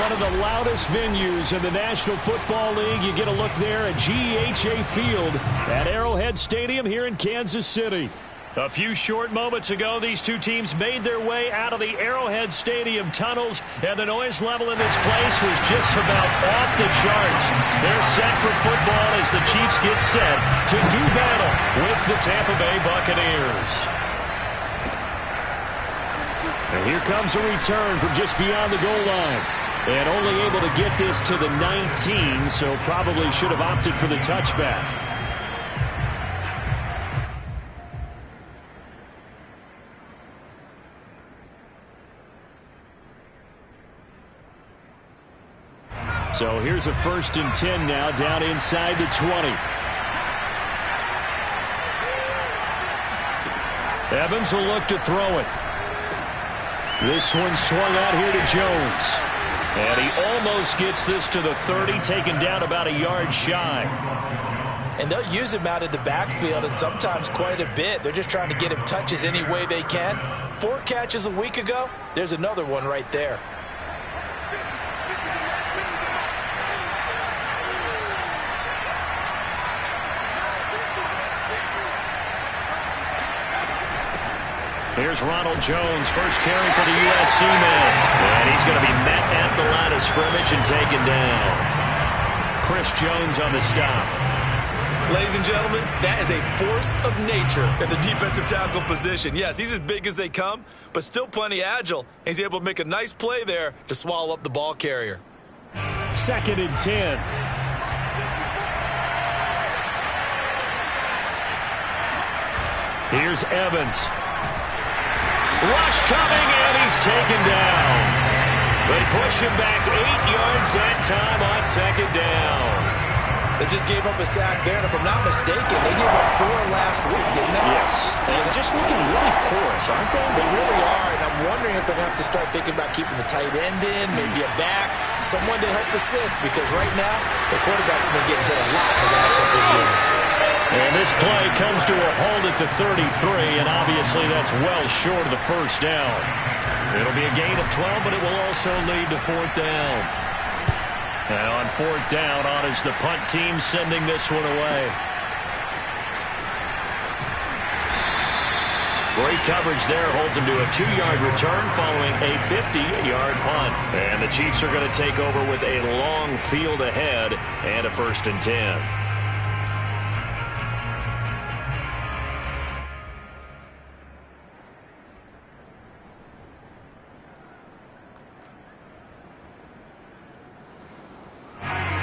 one of the loudest venues in the National Football League. You get a look there at GEHA Field at Arrowhead Stadium here in Kansas City. A few short moments ago, these two teams made their way out of the Arrowhead Stadium tunnels, and the noise level in this place was just about off the charts. They're set for football as the Chiefs get set to do battle with the Tampa Bay Buccaneers. And here comes a return from just beyond the goal line. And only able to get this to the 19, so probably should have opted for the touchback. So here's a 1st and 10 now, down inside the 20. Evans will look to throw it. This one swung out here to Jones. And he almost gets this to the 30, taken down about a yard shy. And they'll use him out in the backfield, and sometimes quite a bit. They're just trying to get him touches any way they can. 4 catches a week ago. There's another one right there. Here's Ronald Jones, first carry for the USC man. And he's going to be met at the line of scrimmage and taken down. Chris Jones on the stop. Ladies and gentlemen, that is a force of nature at the defensive tackle position. Yes, he's as big as they come, but still plenty agile. He's able to make a nice play there to swallow up the ball carrier. 2nd and 10. Here's Evans. Rush coming, and he's taken down. They push him back 8 yards that time on 2nd down. They just gave up a sack there, and if I'm not mistaken, they gave up 4 last week, didn't they? Yes. And just looking really porous, aren't they? They really are, and I'm wondering if they're going to have to start thinking about keeping the tight end in, maybe a back, someone to help assist, because right now, the quarterback's been getting hit a lot in the last couple of games. And this play comes to a halt at the 33, and obviously that's well short of the 1st down. It'll be a gain of 12, but it will also lead to 4th down. And on 4th down, on is the punt team sending this one away. Great coverage there, holds him to a 2-yard return following a 50-yard punt. And the Chiefs are going to take over with a long field ahead and a 1st and 10.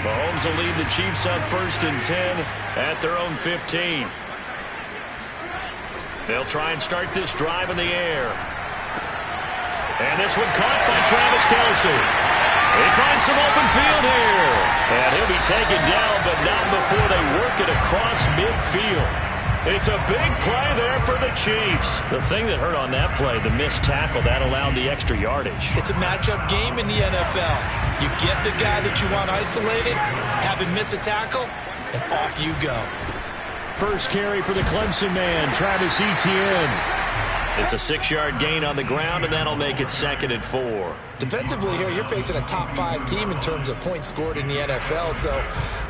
Mahomes will lead the Chiefs on 1st and 10 at their own 15. They'll try and start this drive in the air. And this one caught by Travis Kelce. He finds some open field here. And he'll be taken down, but not before they work it across midfield. It's a big play there for the Chiefs. The thing that hurt on that play, the missed tackle, that allowed the extra yardage. It's a matchup game in the NFL. You get the guy that you want isolated, have him miss a tackle, and off you go. First carry for the Clemson man, Travis Etienne. It's a 6-yard gain on the ground, and that'll make it 2nd and 4. Defensively here, you're facing a top 5 team in terms of points scored in the NFL. So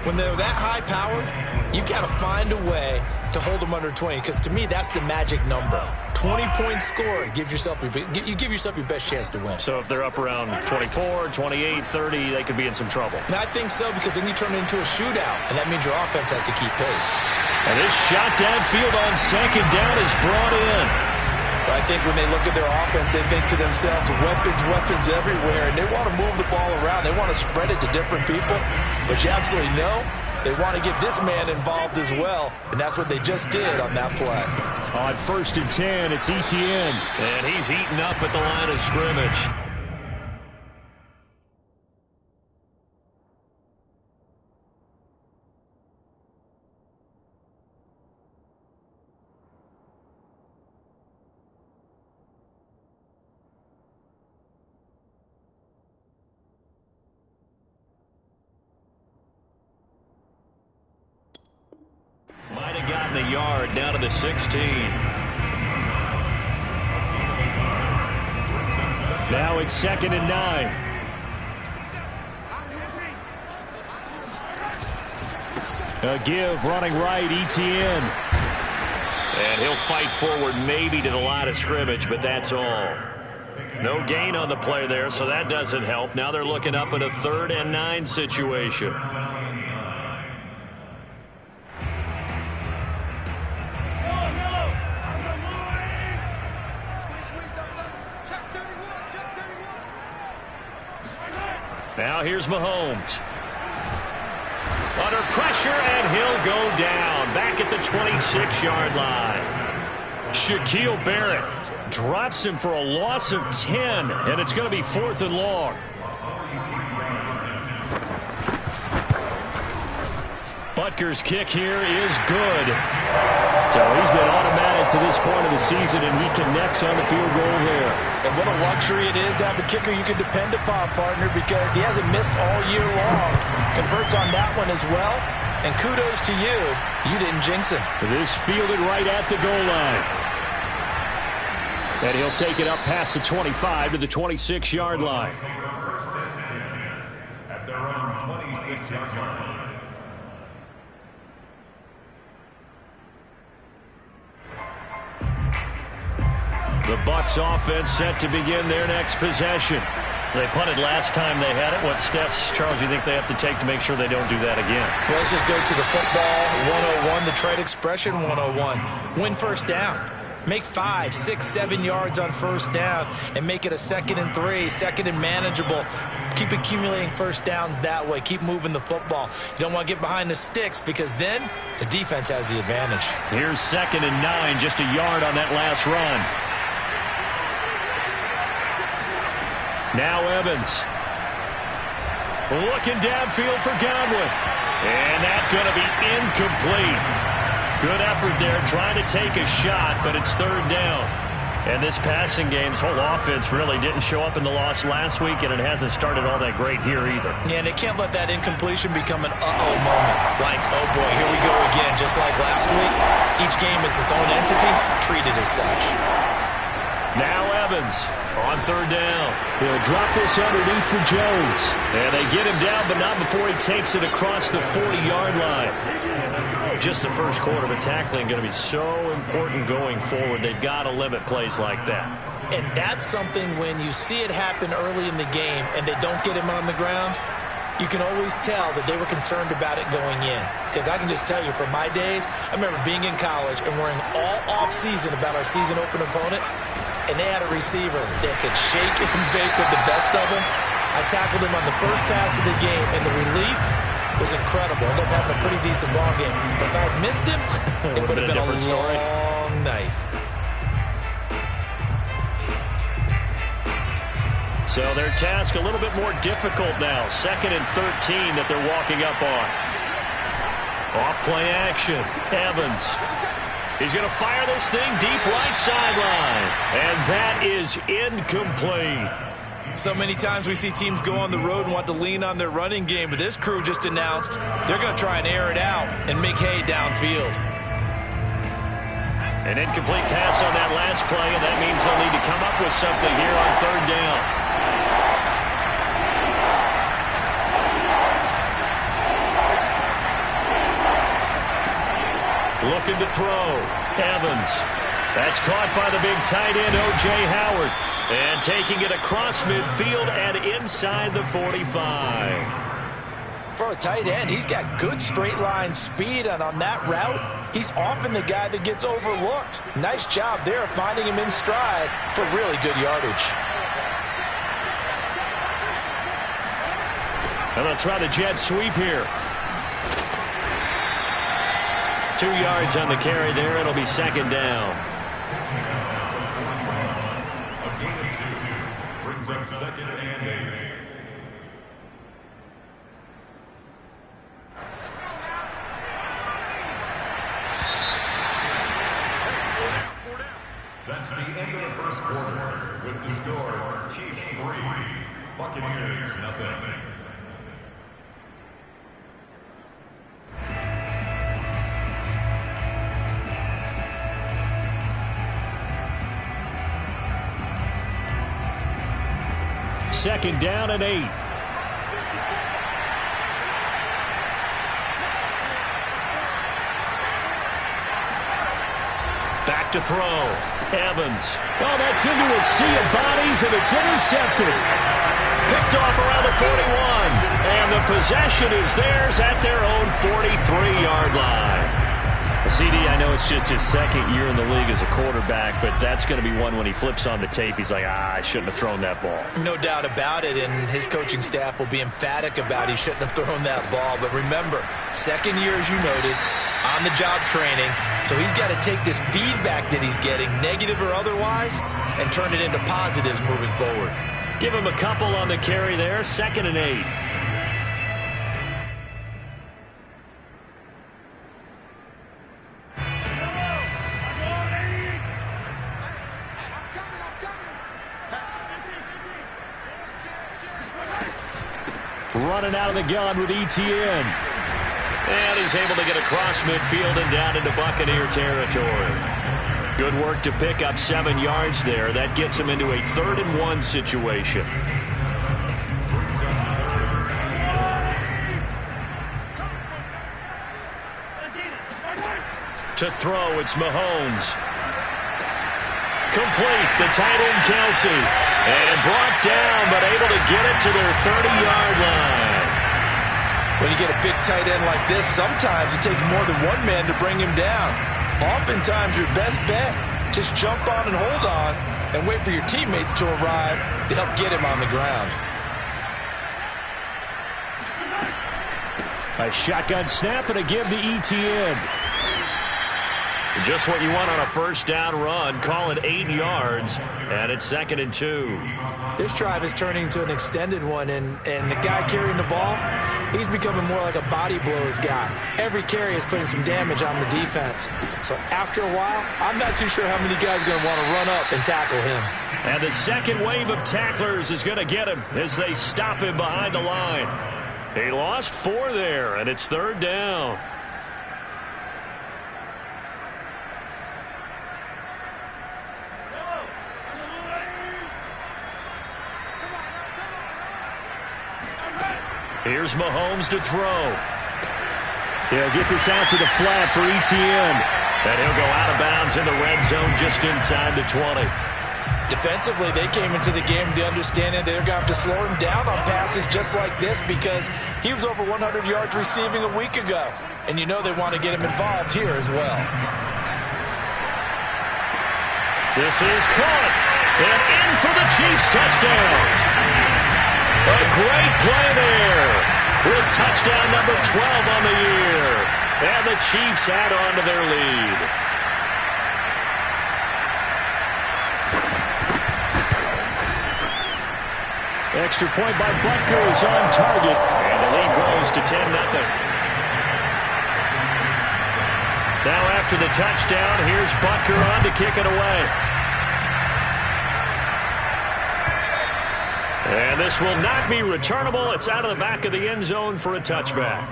when they're that high-powered, you've got to find a way to hold them under 20, because to me, that's the magic number. 20 points scored, you give yourself your best chance to win. So if they're up around 24, 28, 30, they could be in some trouble. And I think so, because then you turn it into a shootout, and that means your offense has to keep pace. And this shot downfield on 2nd down is brought in. But I think when they look at their offense, they think to themselves, weapons everywhere, and they want to move the ball around. They want to spread it to different people. But you absolutely know they want to get this man involved as well, and that's what they just did on that play. On 1st and 10, it's Etienne. And he's eaten up at the line of scrimmage. Might have gotten a yard down to the 16. Now it's 2nd and 9. A give running right, Etienne. And he'll fight forward maybe to the line of scrimmage, but that's all. No gain on the play there, so that doesn't help. Now they're looking up at a 3rd and 9 situation. Now here's Mahomes. Under pressure, and he'll go down. Back at the 26-yard line. Shaquille Barrett drops him for a loss of 10, and it's going to be 4th and long. Butker's kick here is good. So he's been automatic to this point of the season, and he connects on the field goal there. And what a luxury it is to have a kicker you can depend upon, partner, because he hasn't missed all year long. Converts on that one as well. And kudos to you. You didn't jinx him. This fielded right at the goal line. And he'll take it up past the 25 to the 26-yard line. At their own 26-yard line. The Bucs offense set to begin their next possession. They punted last time they had it. What steps, Charles, you think they have to take to make sure they don't do that again? Well, let's just go to the football 101, the trade expression 101. Win first down. Make 5, 6, 7 yards on first down and make it a 2nd and 3, 2nd and manageable. Keep accumulating first downs that way. Keep moving the football. You don't want to get behind the sticks because then the defense has the advantage. Here's 2nd and 9, just a yard on that last run. Now Evans. Looking downfield for Godwin. And that's going to be incomplete. Good effort there trying to take a shot, but it's 3rd down. And this passing game's whole offense really didn't show up in the loss last week, and it hasn't started all that great here either. Yeah, and they can't let that incompletion become an uh-oh moment. Like, oh boy, here we go again, just like last week. Each game is its own entity, treated as such. Now Evans on 3rd down. He'll drop this underneath for Jones. And they get him down, but not before he takes it across the 40-yard line. Just the first quarter, but tackling going to be so important going forward. They've got to limit plays like that. And that's something when you see it happen early in the game and they don't get him on the ground, you can always tell that they were concerned about it going in. Because I can just tell you from my days, I remember being in college and worrying all off-season about our season open opponent, and they had a receiver that could shake and bake with the best of them. I tackled him on the first pass of the game, and the relief was incredible. Ended up having a pretty decent ball game. But if I had missed him, it would have been a different story. Long night. So their task a little bit more difficult now. 2nd and 13 that they're walking up on. Off play action. Evans. He's going to fire this thing deep right sideline. And that is incomplete. So many times we see teams go on the road and want to lean on their running game, but this crew just announced they're going to try and air it out and make hay downfield. An incomplete pass on that last play, and that means they'll need to come up with something here on 3rd down. Looking to throw. Evans. That's caught by the big tight end, O.J. Howard. And taking it across midfield and inside the 45. For a tight end, he's got good straight line speed, and on that route, he's often the guy that gets overlooked. Nice job there finding him in stride for really good yardage. And they'll try the jet sweep here. 2 yards on the carry there. It'll be 2nd down. A gain of 2 brings up 2nd and 8. That's the end of the first quarter. With the score, Chiefs 3, Buccaneers 0. Second down and 8. Back to throw. Evans. Oh, that's into a sea of bodies, and it's intercepted. Picked off around the 41. And the possession is theirs at their own 43-yard line. CD, I know it's just his second year in the league as a quarterback, but that's going to be one when he flips on the tape. He's like, I shouldn't have thrown that ball. No doubt about it, and his coaching staff will be emphatic about he shouldn't have thrown that ball. But remember, second year, as you noted, on-the-job training, so he's got to take this feedback that he's getting, negative or otherwise, and turn it into positives moving forward. Give him a couple on the carry there, 2nd and 8. Running out of the gun with Etienne. And he's able to get across midfield and down into Buccaneer territory. Good work to pick up 7 yards there. That gets him into a 3rd and 1 situation. To throw, it's Mahomes. Complete, the tight end Kelsey. And brought down, but able to get it to their 30-yard line. When you get a big tight end like this, sometimes it takes more than one man to bring him down. Oftentimes, your best bet, just jump on and hold on and wait for your teammates to arrive to help get him on the ground. A shotgun snap and a give to Etienne. Just what you want on a first down run. Call it 8 yards, and it's 2nd and 2. This drive is turning into an extended one, and the guy carrying the ball, he's becoming more like a body blows guy. Every carry is putting some damage on the defense. So after a while, I'm not too sure how many guys are going to want to run up and tackle him. And the second wave of tacklers is going to get him as they stop him behind the line. He lost 4 there, and it's 3rd down. Here's Mahomes to throw. He'll get this out to the flat for Etienne. And he'll go out of bounds in the red zone just inside the 20. Defensively, they came into the game with the understanding they're going to have to slow him down on passes just like this because he was over 100 yards receiving a week ago. And you know they want to get him involved here as well. This is caught. And in for the Chiefs touchdown. A great play there with touchdown number 12 on the year. And the Chiefs add on to their lead. Extra point by Butker is on target. And the lead grows to 10-0. Now after the touchdown, here's Butker on to kick it away. And this will not be returnable. It's out of the back of the end zone for a touchback.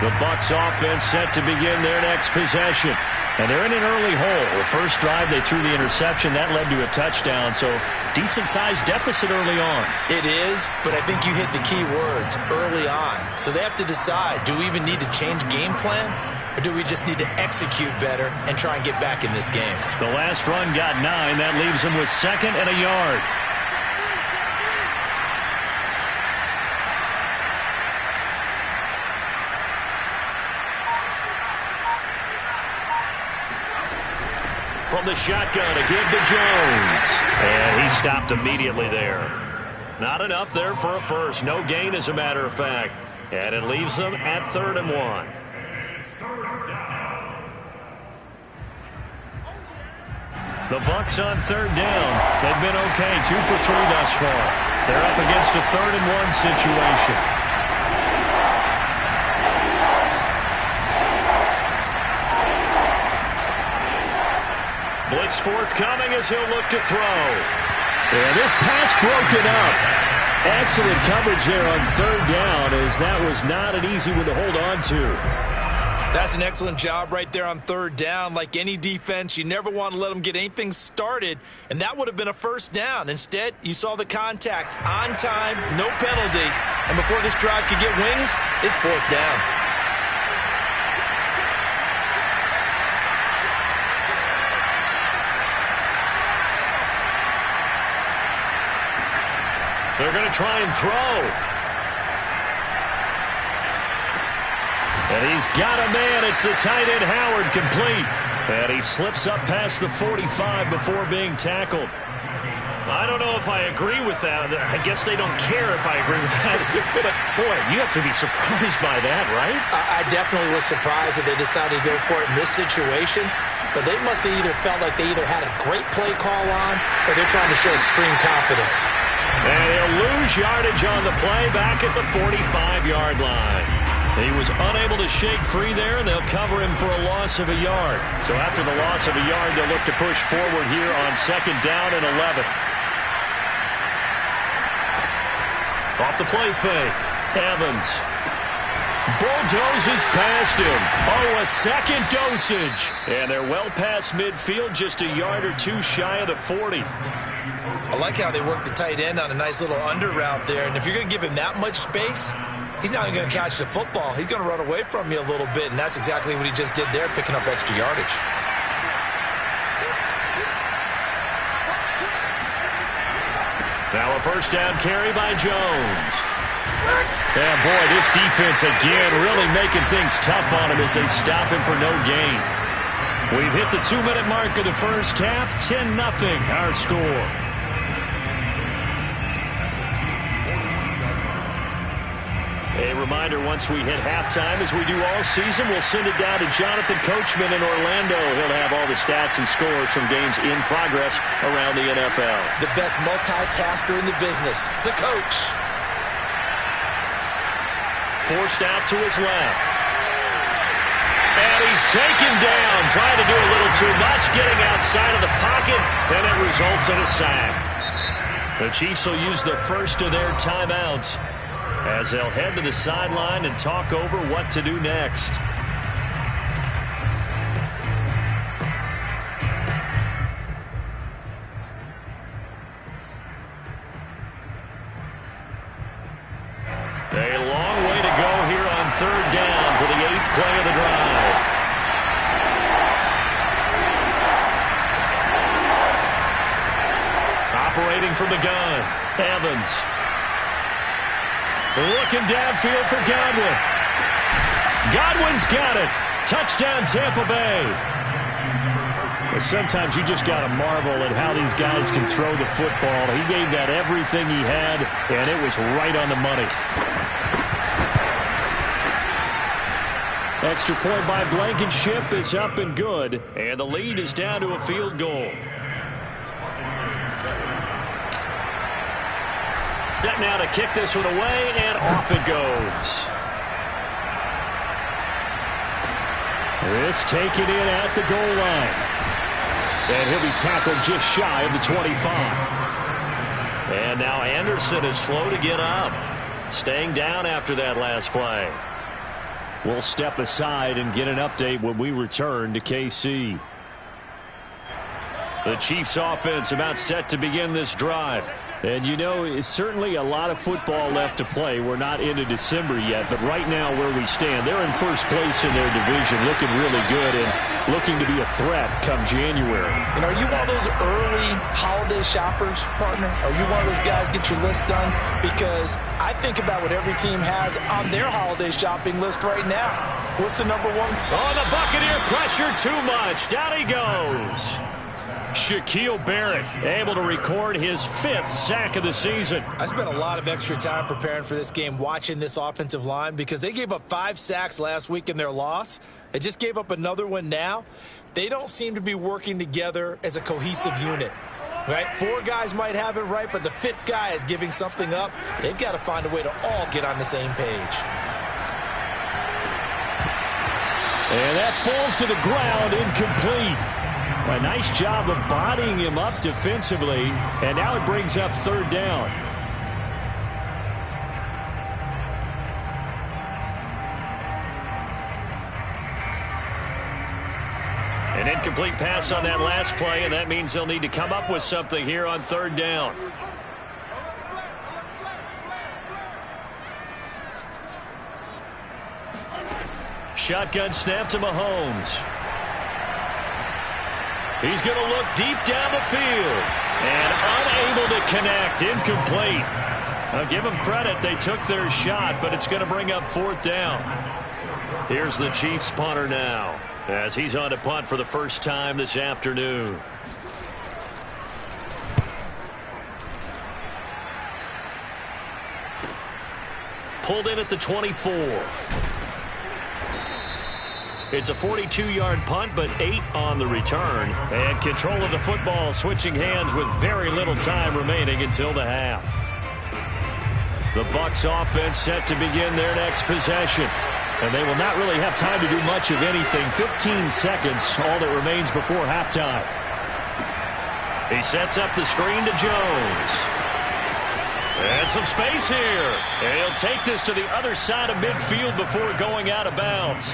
The Bucs offense set to begin their next possession. And they're in an early hole. The first drive, they threw the interception. That led to a touchdown. So decent-sized deficit early on. It is, but I think you hit the key words, early on. So they have to decide, do we even need to change game plan? Or do we just need to execute better and try and get back in this game? The last run got 9. That leaves them with 2nd and a yard. From the shotgun, a give to Jones. And he stopped immediately there. Not enough there for a first. No gain, as a matter of fact. And it leaves them at 3rd and 1. The Bucs on 3rd down. They've been okay, 2 for 3 thus far. They're up against a 3rd and 1 situation. Blitz forthcoming as he'll look to throw. And this pass broken up. Excellent coverage there on 3rd down, as that was not an easy one to hold on to. That's an excellent job right there on third down. Like any defense, you never want to let them get anything started, and that would have been a first down. Instead, you saw the contact on time, no penalty, and before this drive could get wings, it's fourth down. They're going to try and throw. And he's got a man. It's the tight end, Howard, complete. And he slips up past the 45 before being tackled. I don't know if I agree with that. I guess they don't care if I agree with that. But, boy, you have to be surprised by that, right? I definitely was surprised that they decided to go for it in this situation. But they must have either felt like they either had a great play call on or they're trying to show extreme confidence. And he'll lose yardage on the play back at the 45-yard line. He was unable to shake free there, and they'll cover him for a loss of a yard. So after the loss of a yard, they'll look to push forward here on second down and 11. Off the play fake, Evans bulldozes past him. Oh, a second dosage. And they're well past midfield, just a yard or two shy of the 40. I like how they work the tight end on a nice little under route there. And if you're going to give him that much space, he's not going to catch the football. He's going to run away from you a little bit, and that's exactly what he just did there, picking up extra yardage. Now a first down carry by Jones. And boy, this defense again really making things tough on him as they stop him for no gain. We've hit the 2-minute mark of the first half. 10-0 our score. A reminder, once we hit halftime, as we do all season, we'll send it down to Jonathan Coachman in Orlando. He'll have all the stats and scores from games in progress around the NFL. The best multitasker in the business, the coach. Forced out to his left. And he's taken down, trying to do a little too much, getting outside of the pocket, and it results in a sack. The Chiefs will use the first of their timeouts as they'll head to the sideline and talk over what to do next. A long way to go here on third down for the 8th play of the drive. Operating from the gun, Evans. Looking downfield for Godwin. Godwin's got it. Touchdown, Tampa Bay. But sometimes you just got to marvel at how these guys can throw the football. He gave that everything he had, and it was right on the money. Extra point by Blankenship is up and good, and the lead is down to a field goal. Set now to kick this one away, and off it goes. This taken in at the goal line. And he'll be tackled just shy of the 25. And now Anderson is slow to get up. Staying down after that last play. We'll step aside and get an update when we return to KC. The Chiefs offense about set to begin this drive. And, you know, it's certainly a lot of football left to play. We're not into December yet, but right now where we stand, they're in first place in their division, looking really good and looking to be a threat come January. And are you one of those early holiday shoppers, partner? Are you one of those guys get your list done? Because I think about what every team has on their holiday shopping list right now. What's the number one? Oh, the Buccaneer pressure too much. Down he goes. Shaquille Barrett able to record his 5th sack of the season. I spent a lot of extra time preparing for this game, watching this offensive line, because they gave up 5 sacks last week in their loss. They just gave up another one now. They don't seem to be working together as a cohesive unit. Right? 4 guys might have it right, but the 5th guy is giving something up. They've got to find a way to all get on the same page. And that falls to the ground, incomplete. A nice job of bodying him up defensively, and now it brings up third down. An incomplete pass on that last play, and that means they'll need to come up with something here on third down. Shotgun snap to Mahomes. He's going to look deep down the field and unable to connect. Incomplete. I'll give them credit. They took their shot, but it's going to bring up fourth down. Here's the Chiefs punter now as he's on to punt for the first time this afternoon. Pulled in at the 24. It's a 42-yard punt, but 8 on the return. And control of the football switching hands with very little time remaining until the half. The Bucs offense set to begin their next possession. And they will not really have time to do much of anything. 15 seconds, all that remains before halftime. He sets up the screen to Jones. And some space here. And he'll take this to the other side of midfield before going out of bounds.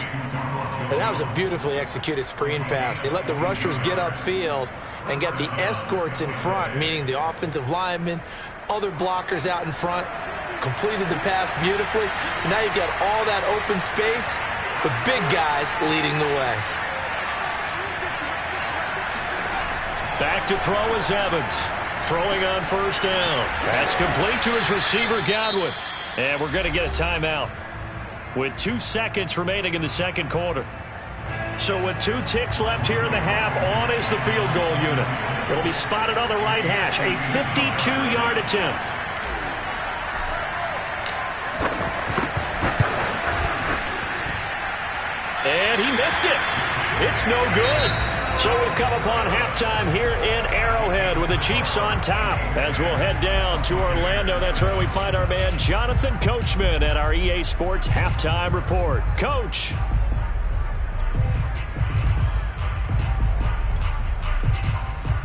And that was a beautifully executed screen pass. They let the rushers get upfield and get the escorts in front, meaning the offensive linemen, other blockers out in front, completed the pass beautifully. So now you've got all that open space with big guys leading the way. Back to throw is Evans. Throwing on first down. That's complete to his receiver, Godwin. And we're going to get a timeout with 2 seconds remaining in the second quarter. So with 2 ticks left here in the half, on is the field goal unit. It'll be spotted on the right hash. A 52-yard attempt. And he missed it. It's no good. So we've come upon halftime here in Arrowhead with the Chiefs on top. As we'll head down to Orlando, that's where we find our man Jonathan Coachman at our EA Sports Halftime Report. Coach.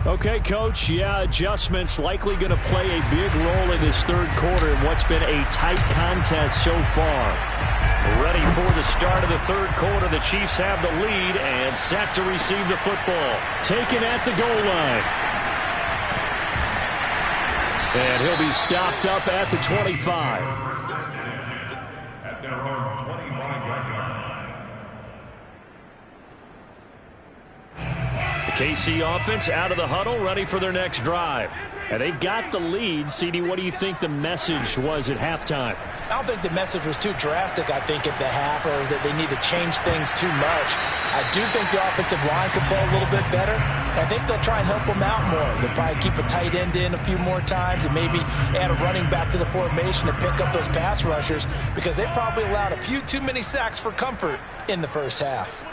Okay, Coach, yeah, adjustments likely going to play a big role in this third quarter in what's been a tight contest so far. Ready for the start of the third quarter. The Chiefs have the lead and set to receive the football. Taken at the goal line. And he'll be stopped up at the 25. At their own 25-yard line. The KC offense out of the huddle, ready for their next drive. And they've got the lead. CD, what do you think the message was at halftime? I don't think the message was too drastic, I think, at the half, or that they need to change things too much. I do think the offensive line could play a little bit better. I think they'll try and help them out more. They'll probably keep a tight end in a few more times and maybe add a running back to the formation to pick up those pass rushers, because they probably allowed a few too many sacks for comfort in the first half.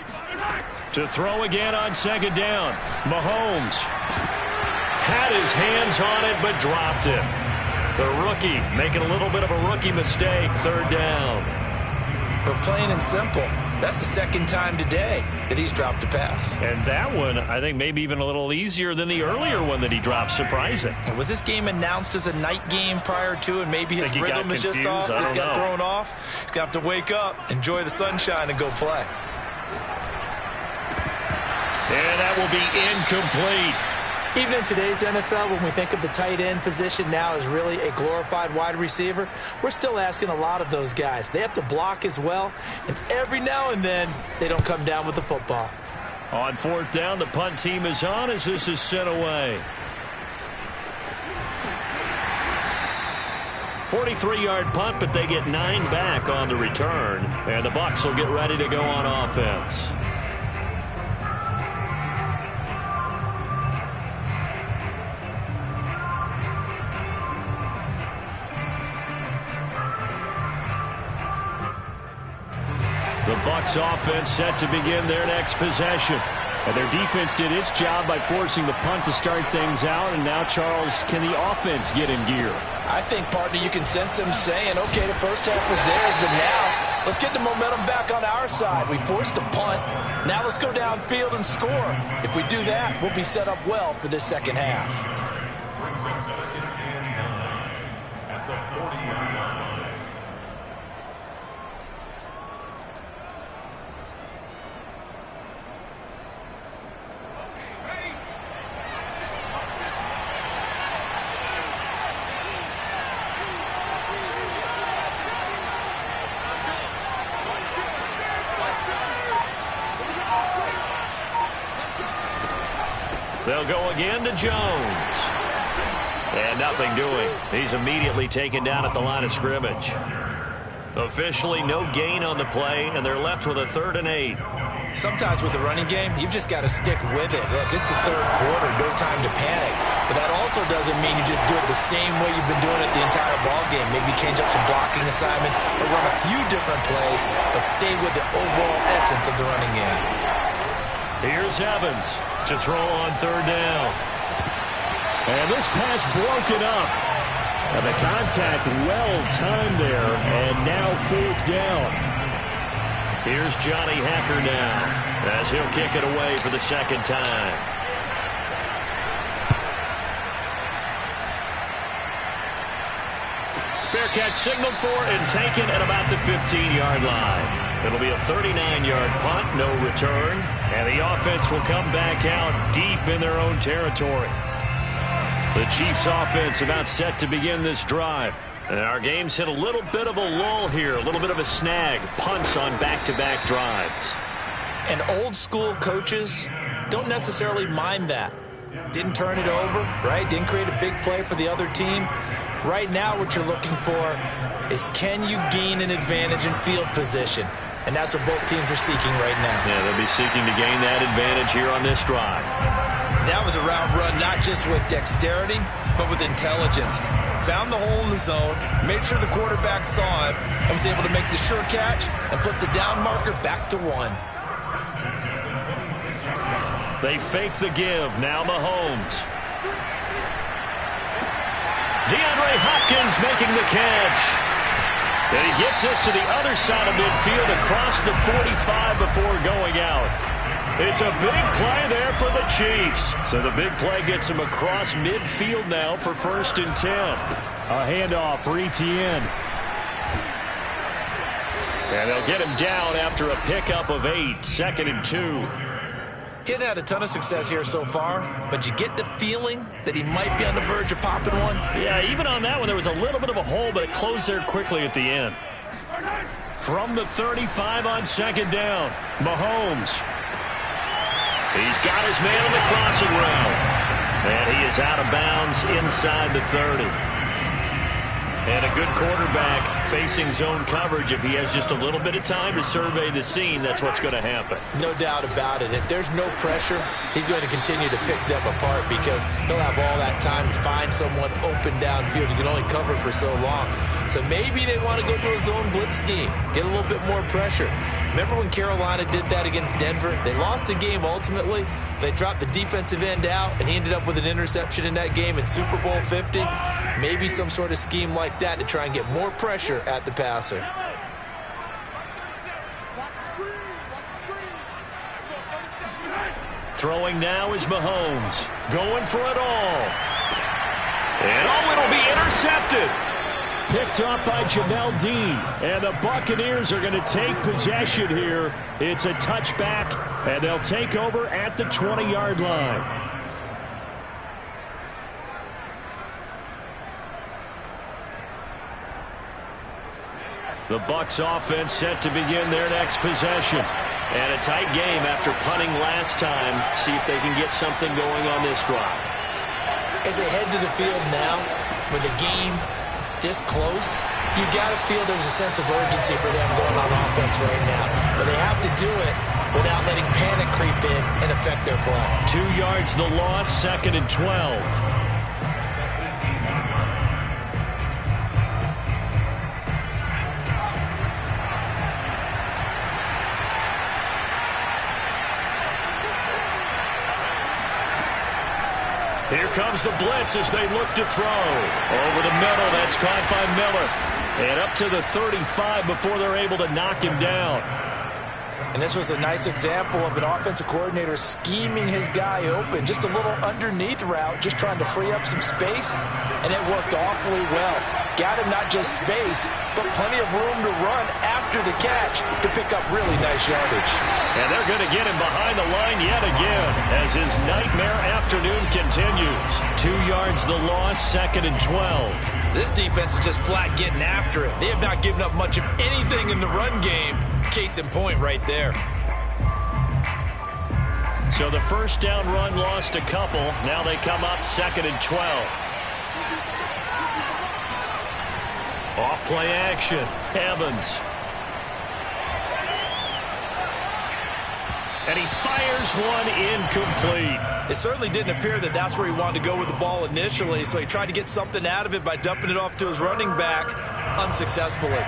To throw again on second down. Mahomes had his hands on it but dropped it. The rookie making a little bit of a rookie mistake. Third down. But plain and simple, that's the second time today that he's dropped a pass. And that one, I think, maybe even a little easier than the earlier one that he dropped. Surprising. Was this game announced as a night game prior to, and maybe his rhythm is just off? Just got thrown off. He's going to have to wake up, enjoy the sunshine, and go play. And that will be incomplete. Even in today's NFL, when we think of the tight end position now as really a glorified wide receiver, we're still asking a lot of those guys. They have to block as well, and every now and then they don't come down with the football. On fourth down, the punt team is on as this is sent away. 43-yard punt, but they get 9 back on the return, and the Bucs will get ready to go on offense. The Bucs offense set to begin their next possession. And their defense did its job by forcing the punt to start things out. And now, Charles, can the offense get in gear? I think, partner, you can sense them saying, okay, the first half was theirs, but now let's get the momentum back on our side. We forced a punt. Now let's go downfield and score. If we do that, we'll be set up well for this second half. Brings up second and 9 at the 40-yard line. They'll go again to Jones. And nothing doing. He's immediately taken down at the line of scrimmage. Officially no gain on the play, and they're left with a 3rd and 8. Sometimes with the running game, you've just got to stick with it. Look, it's the 3rd quarter, no time to panic. But that also doesn't mean you just do it the same way you've been doing it the entire ball game. Maybe change up some blocking assignments or run a few different plays, but stay with the overall essence of the running game. Here's Evans to throw on 3rd down. And this pass broken up. And the contact well timed there, and now 4th down. Here's Johnny Hekker now, as he'll kick it away for the 2nd time. Fair catch signaled for and taken at about the 15-yard line. It'll be a 39-yard punt, no return, and the offense will come back out deep in their own territory. The Chiefs offense about set to begin this drive. And our game's hit a little bit of a lull here, a little bit of a snag. Punts on back-to-back drives. And old-school coaches don't necessarily mind that. Didn't turn it over, right? Didn't create a big play for the other team. Right now what you're looking for is, can you gain an advantage in field position? And that's what both teams are seeking right now. Yeah, they'll be seeking to gain that advantage here on this drive. That was a route run not just with dexterity, but with intelligence. Found the hole in the zone, made sure the quarterback saw it, and was able to make the sure catch and flip the down marker back to 1. They fake the give. Now Mahomes. DeAndre Hopkins making the catch. And he gets us to the other side of midfield across the 45 before going out. It's a big play there for the Chiefs. So the big play gets him across midfield now for 1st and 10. A handoff for Etienne. And they'll get him down after a pickup of 8. 2nd and 2. He hadn't had a ton of success here so far, but you get the feeling that he might be on the verge of popping one. Yeah, even on that one, there was a little bit of a hole, but it closed there quickly at the end. From the 35 on 2nd down, Mahomes. He's got his man on the crossing route. And he is out of bounds inside the 30. And a good quarterback facing zone coverage. If he has just a little bit of time to survey the scene, that's what's going to happen. No doubt about it. If there's no pressure, he's going to continue to pick them apart because he'll have all that time to find someone open downfield. You can only cover for so long. So maybe they want to go to a zone blitz scheme, get a little bit more pressure. Remember when Carolina did that against Denver? They lost the game ultimately. They dropped the defensive end out, and he ended up with an interception in that game in Super Bowl 50. Maybe some sort of scheme like that to try and get more pressure at the passer. Throwing now is Mahomes. Going for it all. And it'll be intercepted. Picked off by Jamel Dean. And the Buccaneers are going to take possession here. It's a touchback, and they'll take over at the 20-yard line. The Bucs offense set to begin their next possession. And a tight game after punting last time. See if they can get something going on this drive. As they head to the field now, with the game this close, you got to feel there's a sense of urgency for them going on offense right now. But they have to do it without letting panic creep in and affect their play. 2 yards the loss, 2nd and 12. Here comes the blitz as they look to throw. Over the middle, that's caught by Miller. And up to the 35 before they're able to knock him down. And this was a nice example of an offensive coordinator scheming his guy open. Just a little underneath route, just trying to free up some space. And it worked awfully well. Got him not just space, but plenty of room to run after the catch to pick up really nice yardage. And they're going to get him behind the line yet again as his nightmare afternoon continues. 2 yards the loss, 2nd and 12. This defense is just flat getting after it. They have not given up much of anything in the run game. Case in point right there. So the first down run lost a couple. Now they come up 2nd and 12. Off play action. Evans. And he fires one incomplete. It certainly didn't appear that that's where he wanted to go with the ball initially, so he tried to get something out of it by dumping it off to his running back unsuccessfully.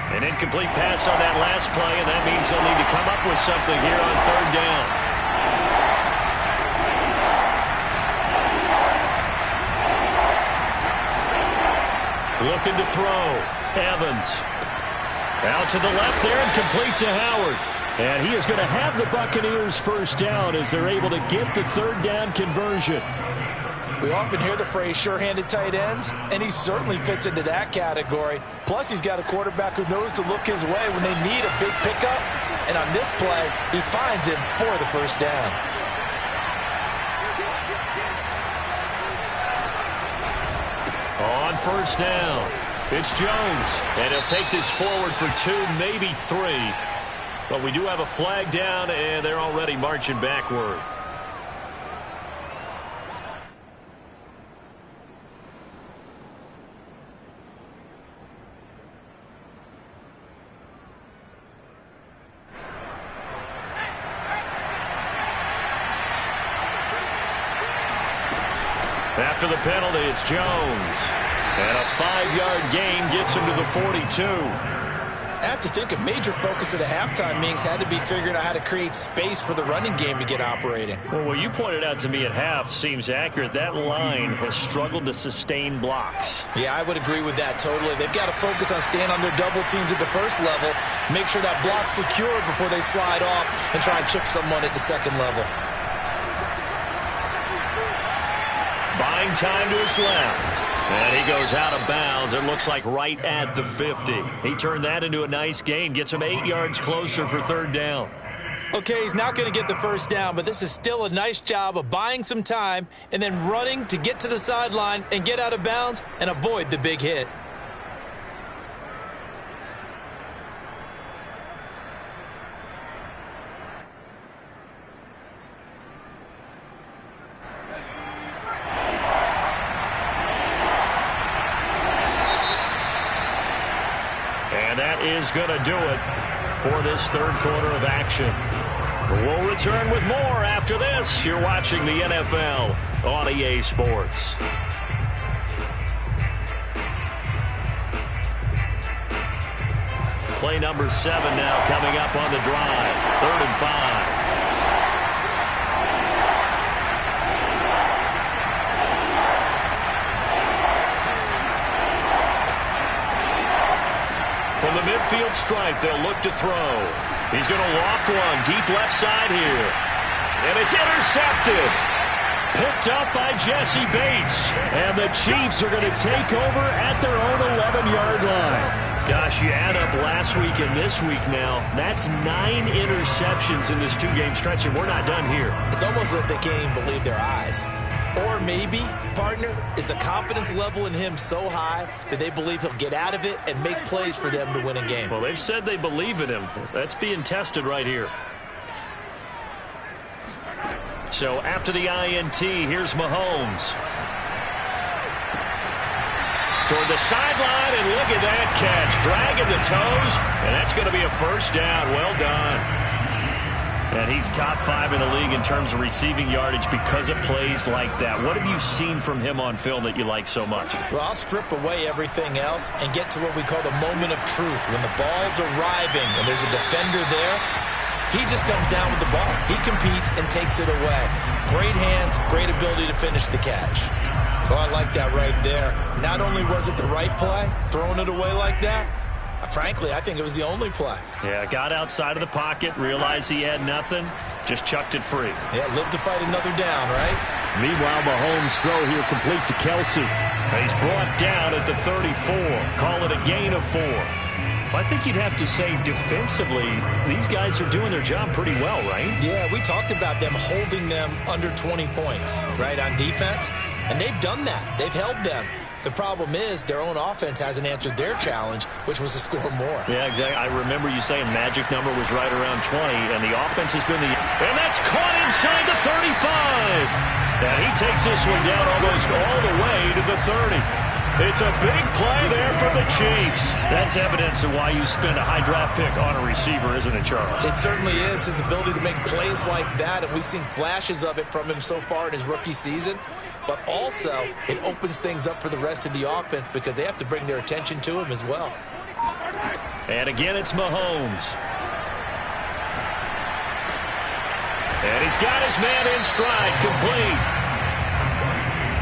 An incomplete pass on that last play, and that means they'll need to come up with something here on 3rd down. Looking to throw. Evans. Out to the left there and complete to Howard. And he is going to have the Buccaneers first down as they're able to get the 3rd down conversion. We often hear the phrase sure-handed tight ends, and he certainly fits into that category. Plus, he's got a quarterback who knows to look his way when they need a big pickup. And on this play, he finds him for the first down. On 1st down, it's Jones. And he'll take this forward for 2, maybe 3. But we do have a flag down, and they're already marching backward. After the penalty, it's Jones. And a 5-yard gain gets him to the 42. I have to think a major focus of the halftime meetings had to be figuring out how to create space for the running game to get operating. Well, what you pointed out to me at half seems accurate. That line has struggled to sustain blocks. Yeah, I would agree with that totally. They've got to focus on staying on their double teams at the first level, make sure that block's secure before they slide off and try and chip someone at the second level. Buying time to his left. And he goes out of bounds. It looks like right at the 50. He turned that into a nice gain. Gets him 8 yards closer for 3rd down. Okay, he's not going to get the first down, but this is still a nice job of buying some time and then running to get to the sideline and get out of bounds and avoid the big hit. Is going to do it for this 3rd quarter of action. We'll return with more after this. You're watching the NFL on EA Sports. Play number 7 now coming up on the drive. 3rd and 5. From the midfield stripe, they'll look to throw. He's going to loft one deep left side here. And it's intercepted. Picked up by Jesse Bates. And the Chiefs are going to take over at their own 11-yard line. Gosh, you add up last week and this week now. That's 9 interceptions in this 2-game stretch, and we're not done here. It's almost like they can't even believe their eyes. Or maybe, partner, is the confidence level in him so high that they believe he'll get out of it and make plays for them to win a game. Well, they've said they believe in him. That's being tested right here. So after the INT, here's Mahomes. Toward the sideline, and look at that catch. Dragging the toes, and that's going to be a first down. Well done. And he's top 5 in the league in terms of receiving yardage because of plays like that. What have you seen from him on film that you like so much? Well, I'll strip away everything else and get to what we call the moment of truth. When the ball's arriving and there's a defender there, he just comes down with the ball. He competes and takes it away. Great hands, great ability to finish the catch. Oh, I like that right there. Not only was it the right play, throwing it away like that, frankly, I think it was the only play. Yeah, got outside of the pocket, realized he had nothing, just chucked it free. Yeah, live to fight another down, right? Meanwhile, Mahomes' throw here complete to Kelsey. And he's brought down at the 34. Call it a gain of 4. I think you'd have to say defensively, these guys are doing their job pretty well, right? Yeah, we talked about them holding them under 20 points, right, on defense. And they've done that. They've held them. The problem is their own offense hasn't answered their challenge, which was to score more. Yeah, exactly. I remember you saying magic number was right around 20, and the offense has been and that's caught inside the 35. And he takes this one down almost all the way to the 30. It's a big play there from the Chiefs. That's evidence of why you spend a high draft pick on a receiver, isn't it, Charles? It certainly is. His ability to make plays like that, and we've seen flashes of it from him so far in his rookie season. But also, it opens things up for the rest of the offense because they have to bring their attention to him as well. And again, it's Mahomes. And he's got his man in stride, complete.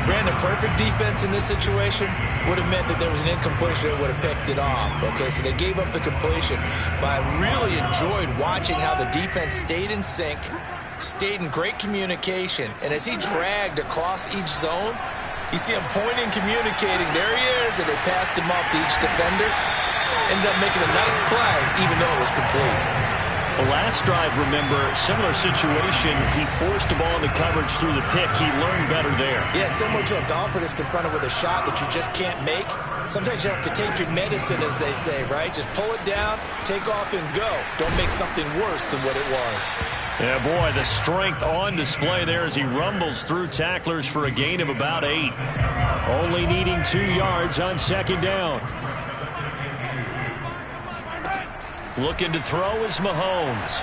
Brandon, perfect defense in this situation would have meant that there was an incompletion that would have picked it off. Okay, so they gave up the completion. But I really enjoyed watching how the defense stayed in sync, stayed in great communication, and as he dragged across each zone, you see him pointing, communicating. There he is, and they passed him off to each defender. Ended up making a nice play, even though it was complete. Well, last drive, remember, similar situation. He forced the ball into coverage through the pick. He learned better there. Yeah, similar to a golfer that's confronted with a shot that you just can't make. Sometimes you have to take your medicine, as they say, right? Just pull it down, take off, and go. Don't make something worse than what it was. Yeah, boy, the strength on display there as he rumbles through tacklers for a gain of about 8. Only needing 2 yards on second down. Looking to throw is Mahomes.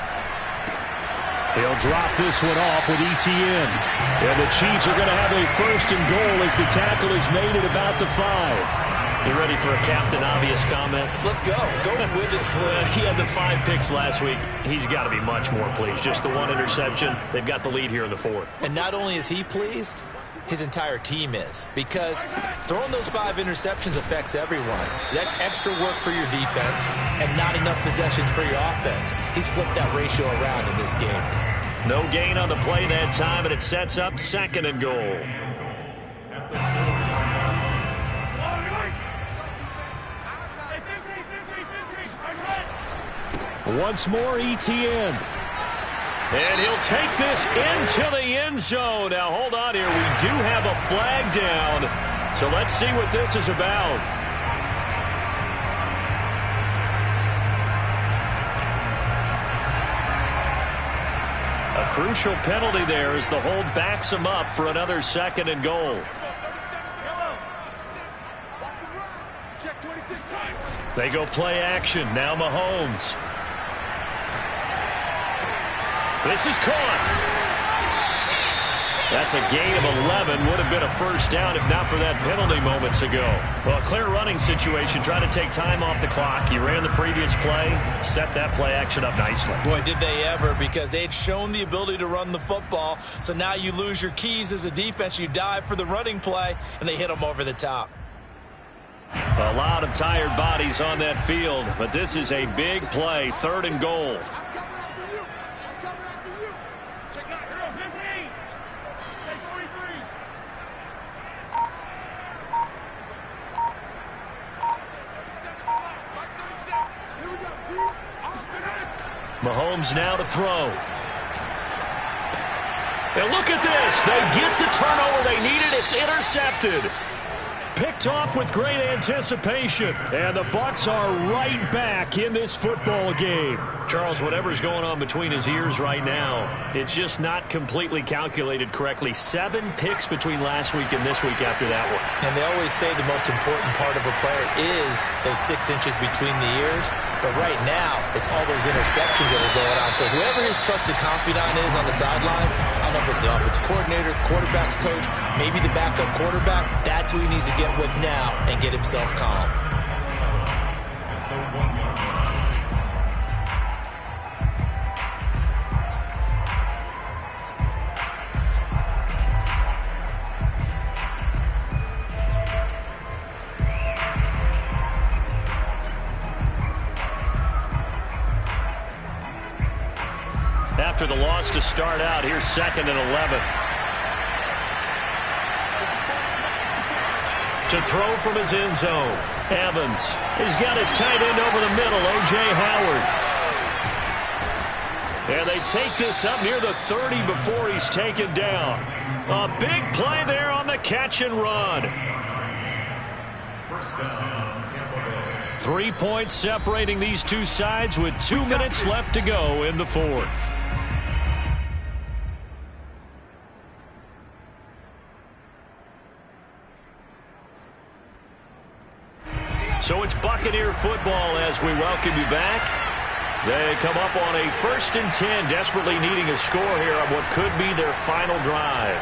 He'll drop this one off with Etienne. And the Chiefs are going to have a first and goal as the tackle is made at about the 5. You ready for a Captain Obvious comment? Let's go. Go with it. He had the 5 picks last week. He's got to be much more pleased. Just the 1 interception. They've got the lead here in the 4th. And not only is he pleased, his entire team is. Because throwing those 5 interceptions affects everyone. That's extra work for your defense and not enough possessions for your offense. He's flipped that ratio around in this game. No gain on the play that time, and it sets up second and goal. Once more, Etienne. And he'll take this into the end zone. Now, hold on here. We do have a flag down. So let's see what this is about. A crucial penalty there as the hold backs him up for another second and goal. They go play action. Now Mahomes. This is caught. That's a gain of 11. Would have been a first down if not for that penalty moments ago. Well, a clear running situation. Trying to take time off the clock. He ran the previous play. Set that play action up nicely. Boy, did they ever, because they'd shown the ability to run the football. So now you lose your keys as a defense. You dive for the running play, and they hit them over the top. A lot of tired bodies on that field. But this is a big play. 3rd and goal. Mahomes now to throw. And look at this. They get the turnover they needed. It's intercepted. Picked off with great anticipation. And the Bucs are right back in this football game. Charles, whatever's going on between his ears right now, it's just not completely calculated correctly. 7 picks between last week and this week after that one. And they always say the most important part of a player is those 6 inches between the ears. But right now, it's all those interceptions that are going on. So whoever his trusted confidant is on the sidelines, I don't know if it's the offensive coordinator, the quarterback's coach, maybe the backup quarterback, that's who he needs to get with now and get himself calm. After the loss to start out, here's 2nd and 11. to throw from his end zone. Evans. He's got his tight end over the middle, O.J. Howard. And they take this up near the 30 before he's taken down. A big play there on the catch and run. First down, Tampa Bay. 3 points separating these two sides with 2 minutes left to go in the fourth. So it's Buccaneer football as we welcome you back. They come up on a 1st and 10, desperately needing a score here on what could be their final drive.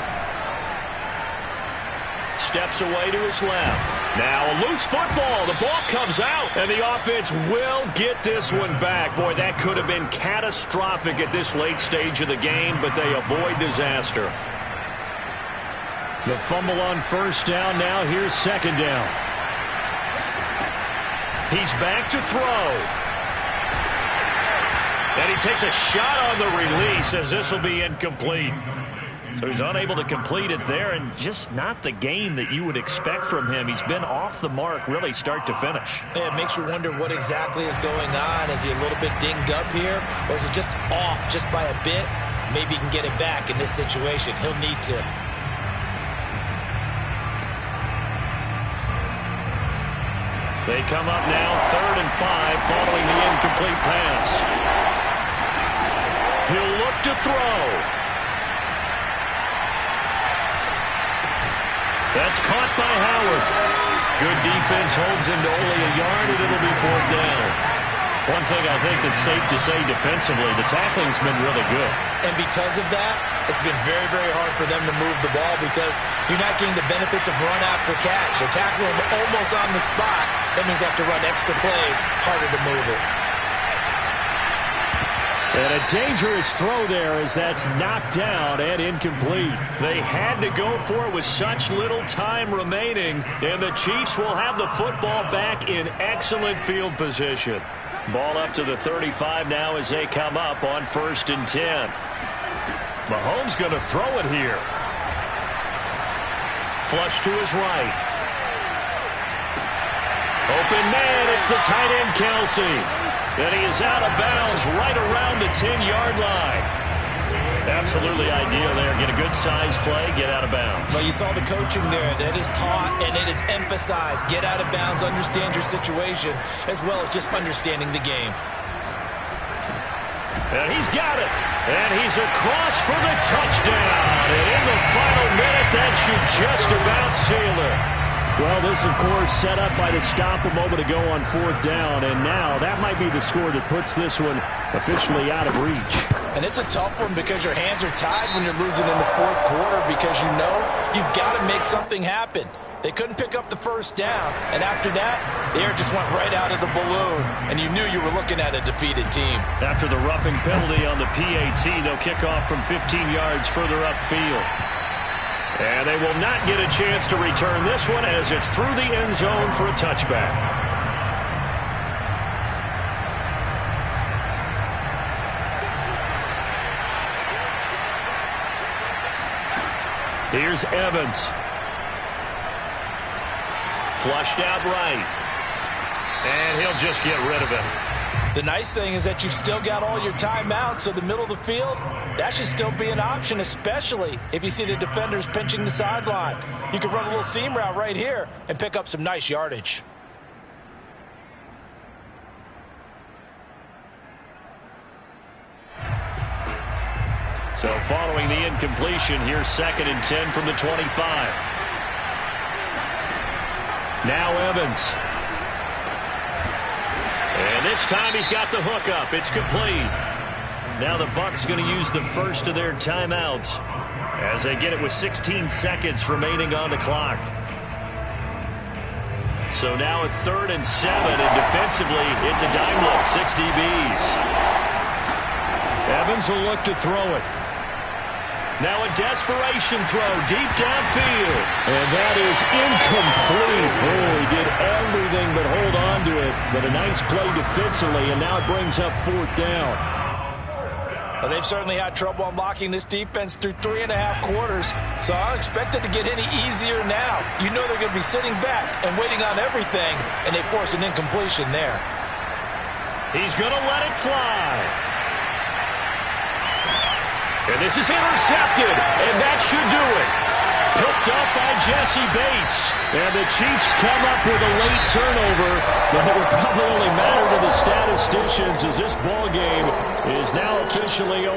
Steps away to his left. Now a loose football. The ball comes out, and the offense will get this one back. Boy, that could have been catastrophic at this late stage of the game, but they avoid disaster. The fumble on 1st down. Now here's 2nd down. He's back to throw. And he takes a shot on the release as this will be incomplete. So he's unable to complete it there, and just not the game that you would expect from him. He's been off the mark really start to finish. Yeah, it makes you wonder what exactly is going on. Is he a little bit dinged up here, or is it just off just by a bit? Maybe he can get it back in this situation. He'll need to. They come up now 3rd and 5 following the incomplete pass. He'll look to throw. That's caught by Howard. Good defense holds him to only a yard, and it'll be 4th down. One thing I think that's safe to say defensively, the tackling's been really good. And because of that, it's been very, very hard for them to move the ball because you're not getting the benefits of run after catch. They're tackling him almost on the spot. That means they have to run extra plays, harder to move it. And a dangerous throw there as that's knocked down and incomplete. They had to go for it with such little time remaining, and the Chiefs will have the football back in excellent field position. Ball up to the 35 now as they come up on 1st and 10. Mahomes going to throw it here. Flush to his right. Open man, it's the tight end Kelsey. And he is out of bounds right around the 10-yard line. Absolutely ideal there. Get a good size play, get out of bounds. Well, you saw the coaching there. That is taught and it is emphasized. Get out of bounds, understand your situation, as well as just understanding the game. And he's got it. And he's across for the touchdown. And in the final minute, that should just about seal it. Well, this, of course, set up by the stop a moment ago on 4th down. And now that might be the score that puts this one officially out of reach. And it's a tough one because your hands are tied when you're losing in the 4th quarter because you know you've got to make something happen. They couldn't pick up the 1st down. And after that, the air just went right out of the balloon. And you knew you were looking at a defeated team. After the roughing penalty on the PAT, they'll kick off from 15 yards further upfield. And they will not get a chance to return this one as it's through the end zone for a touchback. Here's Evans. Flushed out right. And he'll just get rid of it. The nice thing is that you've still got all your timeouts, so the middle of the field, that should still be an option, especially if you see the defenders pinching the sideline. You can run a little seam route right here and pick up some nice yardage. So following the incompletion, here's 2nd and 10 from the 25. Now Evans. And this time he's got the hook up. It's complete. Now the Bucs going to use the first of their timeouts as they get it with 16 seconds remaining on the clock. So now at 3rd and 7, and defensively it's a dime look, 6 DBs. Evans will look to throw it. Now a desperation throw deep downfield. And that is incomplete. Oh, he did everything but hold on to it. But a nice play defensively, and now it brings up 4th down. Well, they've certainly had trouble unlocking this defense through 3.5 quarters, so I don't expect it to get any easier now. You know they're going to be sitting back and waiting on everything, and they force an incompletion there. He's going to let it fly. And this is intercepted, and that should do it. Picked up by Jesse Bates. And the Chiefs come up with a late turnover, but it will probably only matter to the statisticians as this ball game is now officially over.